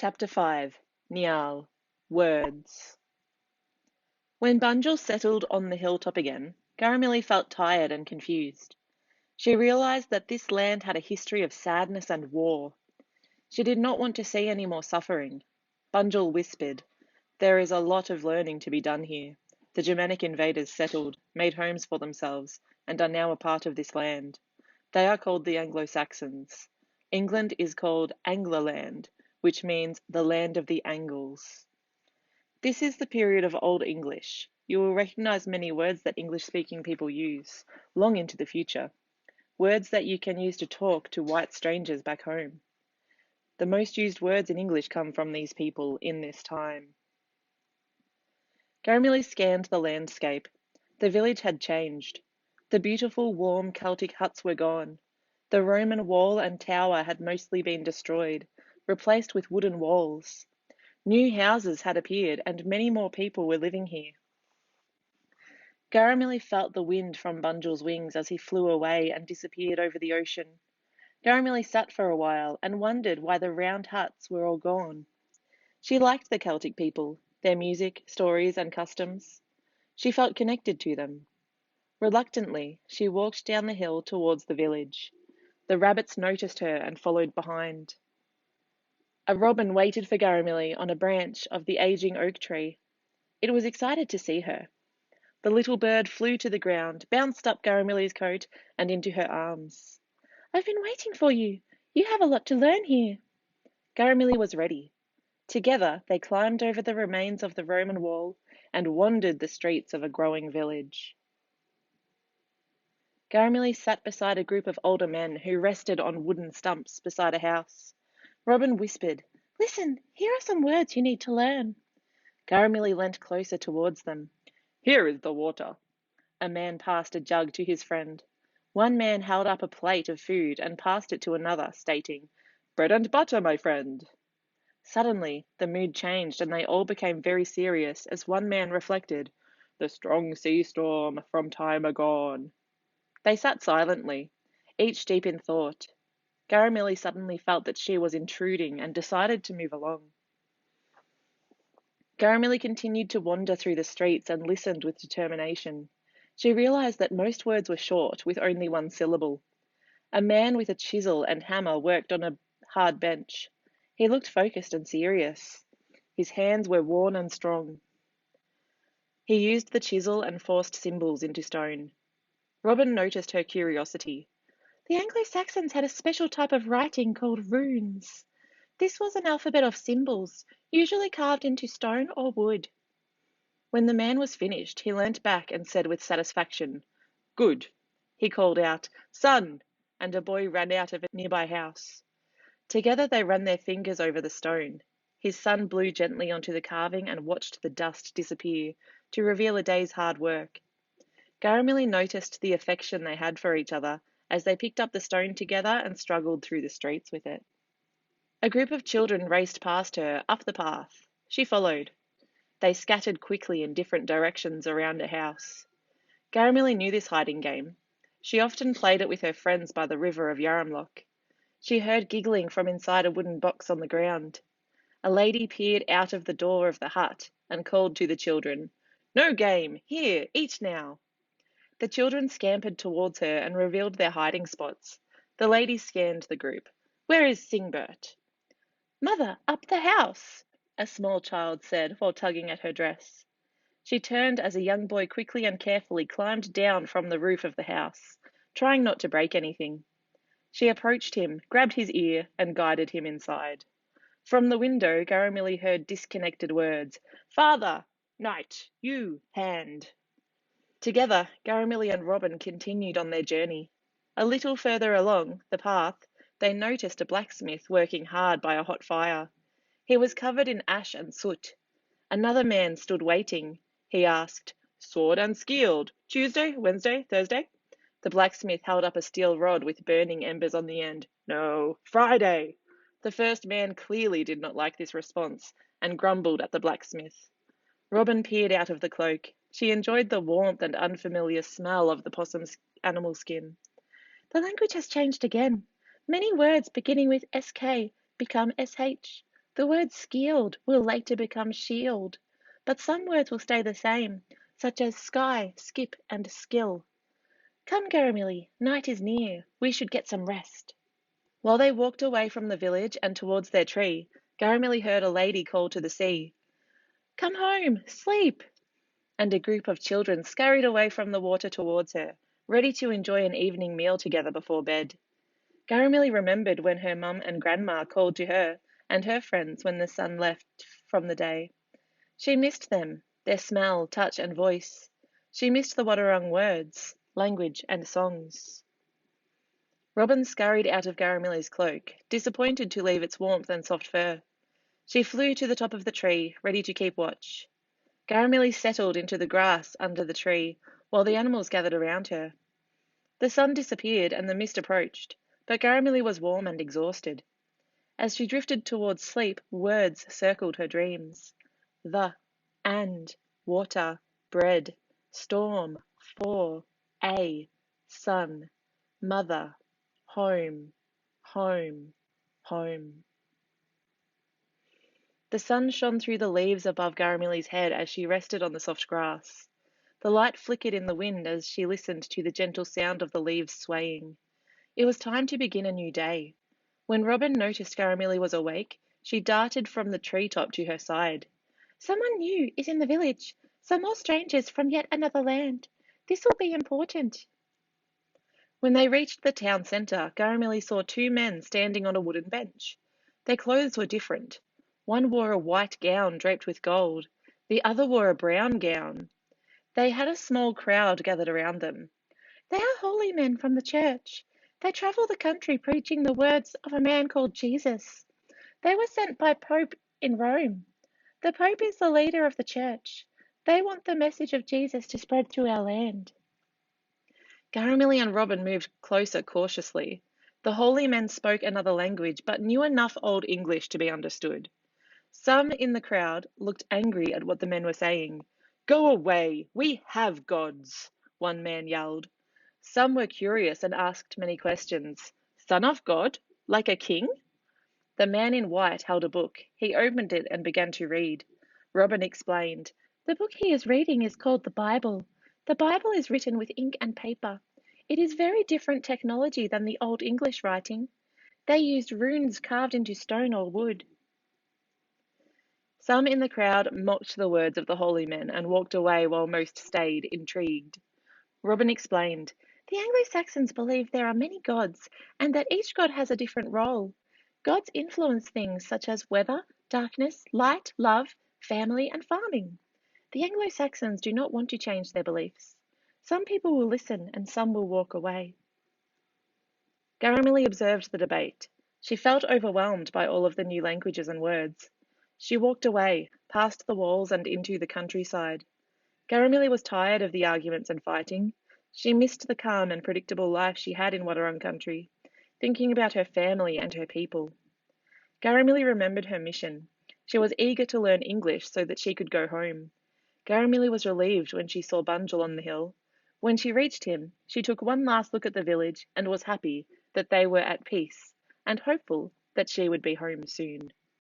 Chapter 5 Niall Words When Bunjil settled on the hilltop again, Garamili felt tired and confused. She realized that this land had a history of sadness and war. She did not want to see any more suffering. Bunjil whispered, "There is a lot of learning to be done here. The Germanic invaders settled, made homes for themselves, and are now a part of this land. They are called the Anglo-Saxons. England is called Anglaland, which means the land of the Angles. This is the period of Old English. You will recognize many words that English-speaking people use, long into the future. Words that you can use to talk to white strangers back home. The most used words in English come from these people in this time." Garamili scanned the landscape. The village had changed. The beautiful, warm Celtic huts were gone. The Roman wall and tower had mostly been destroyed, replaced with wooden walls. New houses had appeared, and many more people were living here. Garamili felt the wind from Bunjil's wings as he flew away and disappeared over the ocean. Garamili sat for a while and wondered why the round huts were all gone. She liked the Celtic people, their music, stories, and customs. She felt connected to them. Reluctantly, she walked down the hill towards the village. The rabbits noticed her and followed behind. A robin waited for Garamili on a branch of the aging oak tree. It was excited to see her. The little bird flew to the ground, bounced up Garamili's coat and into her arms. "I've been waiting for you. You have a lot to learn here." Garamili was ready. Together, they climbed over the remains of the Roman wall and wandered the streets of a growing village. Garamili sat beside a group of older men who rested on wooden stumps beside a house. Robin whispered, "Listen, here are some words you need to learn." Garamili leant closer towards them. "Here is the water." A man passed a jug to his friend. One man held up a plate of food and passed it to another, stating, "Bread and butter, my friend." Suddenly, the mood changed and they all became very serious as one man reflected, "The strong sea storm from time agone." They sat silently, each deep in thought. Garamili suddenly felt that she was intruding and decided to move along. Garamili continued to wander through the streets and listened with determination. She realized that most words were short, with only one syllable. A man with a chisel and hammer worked on a hard bench. He looked focused and serious. His hands were worn and strong. He used the chisel and forced symbols into stone. Robin noticed her curiosity. "The Anglo-Saxons had a special type of writing called runes. This was an alphabet of symbols, usually carved into stone or wood." When the man was finished, he leant back and said with satisfaction, "Good." He called out, "Son!" and a boy ran out of a nearby house. Together they ran their fingers over the stone. His son blew gently onto the carving and watched the dust disappear to reveal a day's hard work. Garamili noticed the affection they had for each other as they picked up the stone together and struggled through the streets with it. A group of children raced past her, up the path. She followed. They scattered quickly in different directions around a house. Garamili knew this hiding game. She often played it with her friends by the river of Yarramloch. She heard giggling from inside a wooden box on the ground. A lady peered out of the door of the hut and called to the children, "No game! Here, eat now!" The children scampered towards her and revealed their hiding spots. The lady scanned the group. "Where is Singbert?" "Mother, up the house," a small child said while tugging at her dress. She turned as a young boy quickly and carefully climbed down from the roof of the house, trying not to break anything. She approached him, grabbed his ear, and guided him inside. From the window, Garamili heard disconnected words. "Father! Knight! You! Hand!" Together, Garamili and Robin continued on their journey. A little further along the path, they noticed a blacksmith working hard by a hot fire. He was covered in ash and soot. Another man stood waiting. He asked, "Sword and skeeld, Tuesday, Wednesday, Thursday?" The blacksmith held up a steel rod with burning embers on the end. "No, Friday." The first man clearly did not like this response and grumbled at the blacksmith. Robin peered out of the cloak. She enjoyed the warmth and unfamiliar smell of the possum's animal skin. "The language has changed again. Many words beginning with SK become SH. The word skeeled will later become shield, but some words will stay the same, such as sky, skip, and skill. Come, Garamilly, night is near. We should get some rest. While they walked away from the village and towards their tree, Garamilly heard a lady call to the sea, Come home, sleep! And a group of children scurried away from the water towards her, ready to enjoy an evening meal together before bed. Garamilly remembered when her mum and grandma called to her and her friends when the sun left from the day. She missed them, their smell, touch, and voice. She missed the Wadawurrung words, language, and songs. Robin scurried out of Garamilly's cloak, disappointed to leave its warmth and soft fur. She flew to the top of the tree, ready to keep watch. Garamilly settled into the grass under the tree, while the animals gathered around her. The sun disappeared and the mist approached, but Garamilly was warm and exhausted. As she drifted towards sleep, words circled her dreams. The, and, water, bread, storm, for, a, sun, mother, home, home, home. The sun shone through the leaves above Garamilly's head as she rested on the soft grass. The light flickered in the wind as she listened to the gentle sound of the leaves swaying. It was time to begin a new day. When Robin noticed Garamilly was awake, she darted from the treetop to her side. Someone new is in the village. Some more strangers from yet another land. This will be important. When they reached the town centre, Garamilly saw two men standing on a wooden bench. Their clothes were different. One wore a white gown draped with gold. The other wore a brown gown. They had a small crowd gathered around them. They are holy men from the church. They travel the country preaching the words of a man called Jesus. They were sent by Pope in Rome. The Pope is the leader of the church. They want the message of Jesus to spread through our land. Garamilly and Robin moved closer cautiously. The holy men spoke another language, but knew enough Old English to be understood. Some in the crowd looked angry at what the men were saying. Go away! We have gods! One man yelled. Some were curious and asked many questions. Son of God? Like a king? The man in white held a book. He opened it and began to read. Robin explained. The book he is reading is called the Bible. The Bible is written with ink and paper. It is very different technology than the Old English writing. They used runes carved into stone or wood. Some in the crowd mocked the words of the holy men and walked away while most stayed, intrigued. Robin explained, The Anglo-Saxons believe there are many gods and that each god has a different role. Gods influence things such as weather, darkness, light, love, family, and farming. The Anglo-Saxons do not want to change their beliefs. Some people will listen and some will walk away. Garamilly observed the debate. She felt overwhelmed by all of the new languages and words. She walked away, past the walls and into the countryside. Garamilly was tired of the arguments and fighting. She missed the calm and predictable life she had in Wadawurrung country, thinking about her family and her people. Garamilly remembered her mission. She was eager to learn English so that she could go home. Garamilly was relieved when she saw Bunjil on the hill. When she reached him, she took one last look at the village and was happy that they were at peace, and hopeful that she would be home soon.